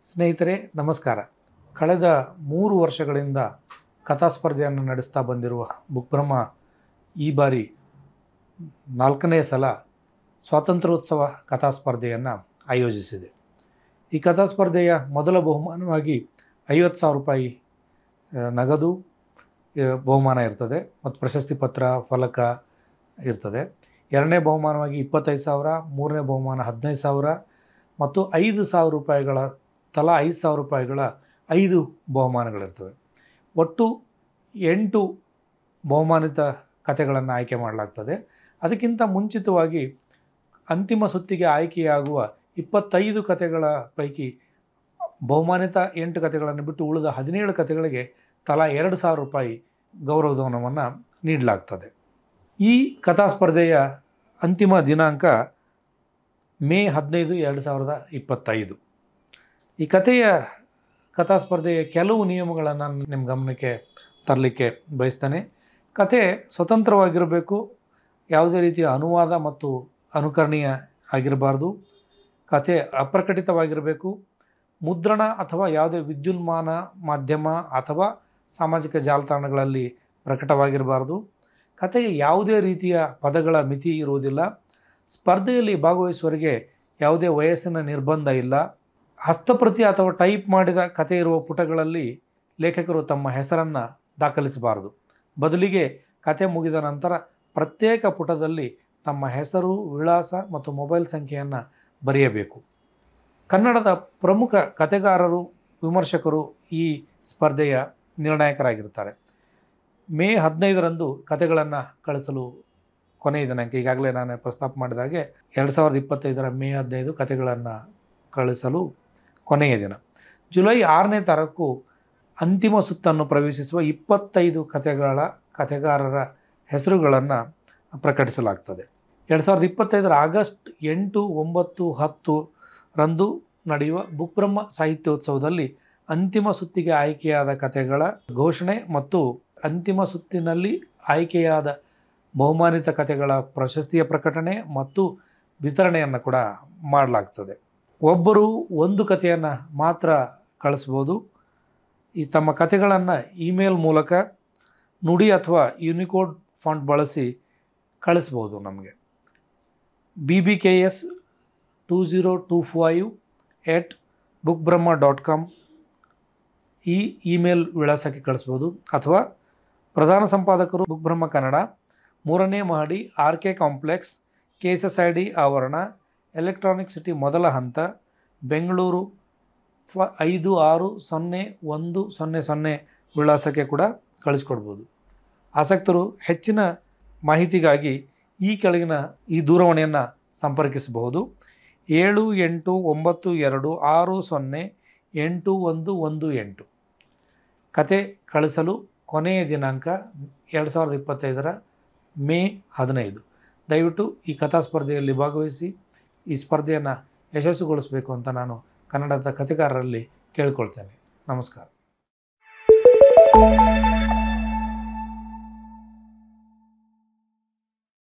ಸ್ನೇಹಿತರೆ ನಮಸ್ಕಾರ. ಕಳೆದ 3 ವರ್ಷಗಳಿಂದ ಕಥಾ ಸ್ಪರ್ಧೆಯನ್ನು ನಡೆಸ್ತಾ ಬಂದಿರುವ ಬುಕ್ಬ್ರಹ್ಮ ಈ ಬಾರಿ 4ನೇ ಸಲ ಸ್ವಾತಂತ್ರ್ಯೋತ್ಸವ ಕಥಾ ಸ್ಪರ್ಧೆಯನ್ನು ಆಯೋಜಿಸಿದೆ. ಈ ಕಥಾ ಸ್ಪರ್ಧೆಯ ಮೊದಲ ಬಹುಮಾನವಾಗಿ 50,000 ರೂಪಾಯಿ ನಗದು ಬಹುಮಾನ ಇರ್ತದೆ ಮತ್ತು ಪ್ರಶಸ್ತಿ ಪತ್ರ ಫಲಕ ಇರ್ತದೆ. ಎರಡನೇ ಬಹುಮಾನವಾಗಿ 25,000, ಮೂರನೇ ಬಹುಮಾನ 15,000 ಮತ್ತು 5,000 ರೂಪಾಯಿಗಳ ತಲಾ 5,000 ರೂಪಾಯಿಗಳ 5 ಬಹುಮಾನಗಳಿರ್ತವೆ. ಒಟ್ಟು 8 ಬಹುಮಾನಿತ ಕಥೆಗಳನ್ನು ಆಯ್ಕೆ ಮಾಡಲಾಗ್ತದೆ. ಅದಕ್ಕಿಂತ ಮುಂಚಿತವಾಗಿ ಅಂತಿಮ ಸುತ್ತಿಗೆ ಆಯ್ಕೆಯಾಗುವ 25 ಕಥೆಗಳ ಪೈಕಿ ಬಹುಮಾನಿತ 8 ಕಥೆಗಳನ್ನು ಬಿಟ್ಟು ಉಳಿದ 17 ಕಥೆಗಳಿಗೆ ತಲಾ 2,000 ರೂಪಾಯಿ ಗೌರವಧನವನ್ನು ನೀಡಲಾಗ್ತದೆ. ಈ ಕಥಾ ಸ್ಪರ್ಧೆಯ ಅಂತಿಮ ದಿನಾಂಕ ಮೇ 15, 2025. ಈ ಕಥಾ ಸ್ಪರ್ಧೆಯ ಕೆಲವು ನಿಯಮಗಳನ್ನು ನಿಮ್ಮ ಗಮನಕ್ಕೆ ತರಲಿಕ್ಕೆ ಬಯಸ್ತೇನೆ. ಕಥೆ ಸ್ವತಂತ್ರವಾಗಿರಬೇಕು, ಯಾವುದೇ ರೀತಿಯ ಅನುವಾದ ಮತ್ತು ಅನುಕರಣೀಯ ಆಗಿರಬಾರ್ದು. ಕಥೆ ಅಪ್ರಕಟಿತವಾಗಿರಬೇಕು. ಮುದ್ರಣ ಅಥವಾ ಯಾವುದೇ ವಿದ್ಯುನ್ಮಾನ ಮಾಧ್ಯಮ ಅಥವಾ ಸಾಮಾಜಿಕ ಜಾಲತಾಣಗಳಲ್ಲಿ ಪ್ರಕಟವಾಗಿರಬಾರ್ದು. ಕಥೆಗೆ ಯಾವುದೇ ರೀತಿಯ ಪದಗಳ ಮಿತಿ ಇರುವುದಿಲ್ಲ. ಸ್ಪರ್ಧೆಯಲ್ಲಿ ಭಾಗವಹಿಸುವವರಿಗೆ ಯಾವುದೇ ವಯಸ್ಸಿನ ನಿರ್ಬಂಧ ಇಲ್ಲ. ಹಸ್ತಪ್ರತಿ ಅಥವಾ ಟೈಪ್ ಮಾಡಿದ ಕಥೆ ಇರುವ ಪುಟಗಳಲ್ಲಿ ಲೇಖಕರು ತಮ್ಮ ಹೆಸರನ್ನು ದಾಖಲಿಸಬಾರದು. ಬದಲಿಗೆ ಕಥೆ ಮುಗಿದ ನಂತರ ಪ್ರತ್ಯೇಕ ಪುಟದಲ್ಲಿ ತಮ್ಮ ಹೆಸರು, ವಿಳಾಸ ಮತ್ತು ಮೊಬೈಲ್ ಸಂಖ್ಯೆಯನ್ನು ಬರೆಯಬೇಕು. ಕನ್ನಡದ ಪ್ರಮುಖ ಕಥೆಗಾರರು, ವಿಮರ್ಶಕರು ಈ ಸ್ಪರ್ಧೆಯ ನಿರ್ಣಾಯಕರಾಗಿರ್ತಾರೆ. ಮೇ 15ರಂದು ಕಥೆಗಳನ್ನು ಕಳಿಸಲು ಕೊನೆಯ ದಿನಾಂಕ. ಈಗಾಗಲೇ ನಾನು ಪ್ರಸ್ತಾಪ ಮಾಡಿದಾಗೆ 2025 ಮೇ 15 ಕಥೆಗಳನ್ನು ಕಳಿಸಲು ಕೊನೆಯ ದಿನ. ಜುಲೈ 6ನೇ ತಾರೀಕು ಅಂತಿಮ ಸುತ್ತನ್ನು ಪ್ರವೇಶಿಸುವ 25 ಕಥೆಗಾರರ ಹೆಸರುಗಳನ್ನು ಪ್ರಕಟಿಸಲಾಗ್ತದೆ. 2025 ಆಗಸ್ಟ್ 8, 9, 10ರಂದು ನಡೆಯುವ ಬುಕ್ಬ್ರಹ್ಮ ಸಾಹಿತ್ಯೋತ್ಸವದಲ್ಲಿ ಅಂತಿಮ ಸುತ್ತಿಗೆ ಆಯ್ಕೆಯಾದ ಕಥೆಗಳ ಘೋಷಣೆ ಮತ್ತು ಅಂತಿಮ ಸುತ್ತಿನಲ್ಲಿ ಆಯ್ಕೆಯಾದ ಬಹುಮಾನಿತ ಕಥೆಗಳ ಪ್ರಶಸ್ತಿಯ ಪ್ರಕಟಣೆ ಮತ್ತು ವಿತರಣೆಯನ್ನು ಕೂಡ ಮಾಡಲಾಗ್ತದೆ. ಒಬ್ಬರು ಒಂದು ಕಥೆಯನ್ನು ಮಾತ್ರ ಕಳಿಸ್ಬೋದು. ಈ ತಮ್ಮ ಕಥೆಗಳನ್ನು ಇಮೇಲ್ ಮೂಲಕ ನುಡಿ ಅಥವಾ ಯೂನಿಕೋಡ್ ಫಾಂಟ್ ಬಳಸಿ ಕಳಿಸ್ಬೋದು. ನಮಗೆ bbks2025@bookbrahma.com ಈ ಇಮೇಲ್ ವಿಳಾಸಕ್ಕೆ ಕಳಿಸ್ಬೋದು. ಅಥವಾ ಪ್ರಧಾನ ಸಂಪಾದಕರು ಬುಕ್ಬ್ರಹ್ಮ ಕನ್ನಡ, 3ನೇ ಮಹಡಿ, RK ಕಾಂಪ್ಲೆಕ್ಸ್, KSSID ಆವರಣ, ಎಲೆಕ್ಟ್ರಾನಿಕ್ ಸಿಟಿ ಮೊದಲ ಹಂತ, ಬೆಂಗಳೂರು 560100 ವಿಳಾಸಕ್ಕೆ ಕೂಡ ಕಳಿಸ್ಕೊಡ್ಬೋದು. ಆಸಕ್ತರು ಹೆಚ್ಚಿನ ಮಾಹಿತಿಗಾಗಿ ಈ ಕೆಳಗಿನ ಈ ದೂರವಾಣಿಯನ್ನು ಸಂಪರ್ಕಿಸಬಹುದು. 7892608118. ಕತೆ ಕಳಿಸಲು ಕೊನೆಯ ದಿನಾಂಕ 2025 ಮೇ 15. ದಯವಿಟ್ಟು ಈ ಕಥಾ ಸ್ಪರ್ಧೆಯಲ್ಲಿ ಭಾಗವಹಿಸಿ ಈ ಸ್ಪರ್ಧೆಯನ್ನು ಯಶಸ್ಸುಗೊಳಿಸಬೇಕು ಅಂತ ನಾನು ಕನ್ನಡದ ಕಥೆಗಾರರಲ್ಲಿ ಕೇಳಿಕೊಳ್ತೇನೆ. ನಮಸ್ಕಾರ.